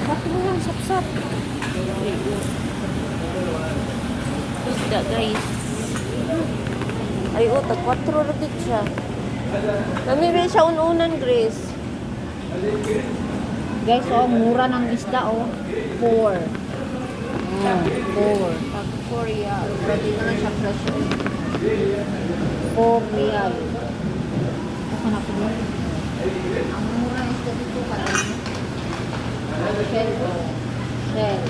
Bakit mo lang sapsap? Isda guys. Ay o, tag 4 rubik siya. Namiri siya ununan, Grace. Guys, oh, mura ng isda, oh. 4. 4. Tag 4 real. Pwede na lang siya fresh. 4 real. Ako na po. Ang mura ng isda dito pala. Shell, oh. Shell.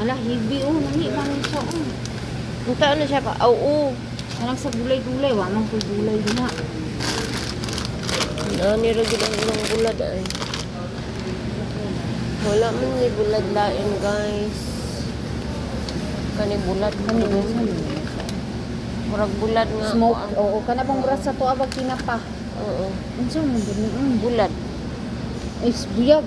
Ala, hibi, oh. Nangipan siya, oh. Punta ano siya pa? Oo. Anak sa gulay-gulay, wamang ko gulay din ha. Nirugid ang ilang bulad ay. Wala man ni bulad lain guys. Kani bulad. Kani mo sa Murag bulad nga. smoke, oo. Kana bang buras sa to abag kinapa. Oo. Unsa mo gani? Bulad. Is buyag.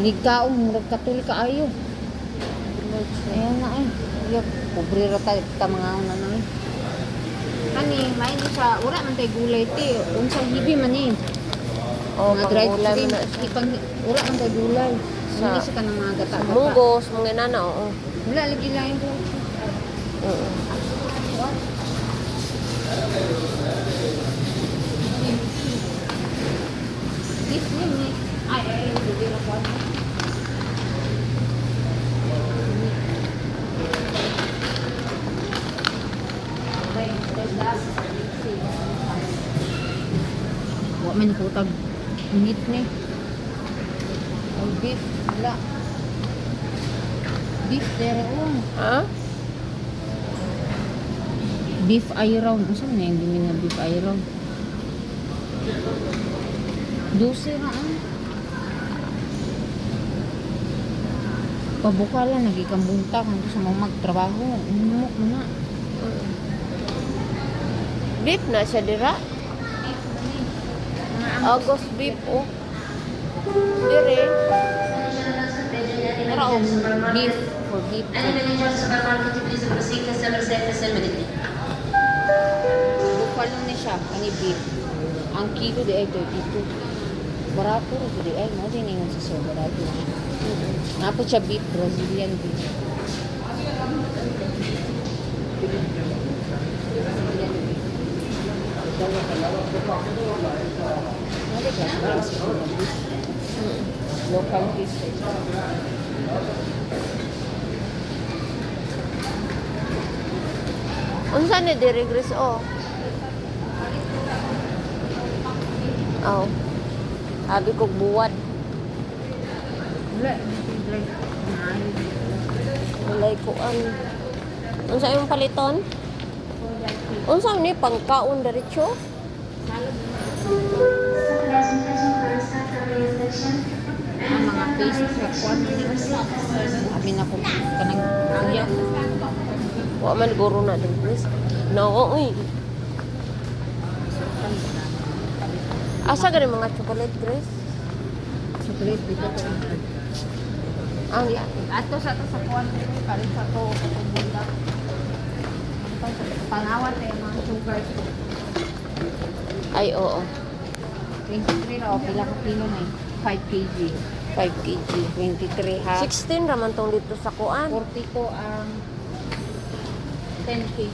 Ligkaon, murag katul kaayo. Bulad siya. Ayan na eh. Buyag. Pobre ra ta mga una na eh. Kani, may ni siya, wala man tay gulay ti. Unsang hibi man eh. Oh, Mga dried pangulay chicken, mo na siya. wala man tay gulay. Sa- Hindi siya ka ng mga gata. Munggos, mga nana, oo. Wala, lagi lang yung gulay. Oo. This name ni, hindi na po. Wa man ko tag init ni. Ay beef, wala. Beef there oh. Ha? Beef ayraw. Ano na yung bimi na beef ayraw? 12 na ah. Pabukala, nagikambunta kung gusto mo magtrabaho. Umumok mo na. Beef na siya dira. August beef, oh. Dire. Pero beef for beef. Bukalo na siya, ani beef. Ang kilo di ay 32. Barato rin di ay, mo din yung sa barato. Napot siya beef, Brazilian beef. Local fish. Unsa ni dire, Grace, oh? Oh. Sabi ko buwad. Wala. Walay ko an. Unsa imong paliton? Unsa ni pangkaon diretso? Ang mga fish sa quantity. Sabi na ko, kanang kuya. Wa man guro na din, Grace. No, uy. Asa gani mga chocolate, Grace? Chocolate dito to. Ang Ato sa to sa quantity, parin sa to, sa bunda. Panawat eh, mga sugar. ay oo. 23 na, pila ka kilo na eh. 5 kg. 5 kg. 23 ha. 16 raman tong dito sa kuan. 42 ang 10 kg.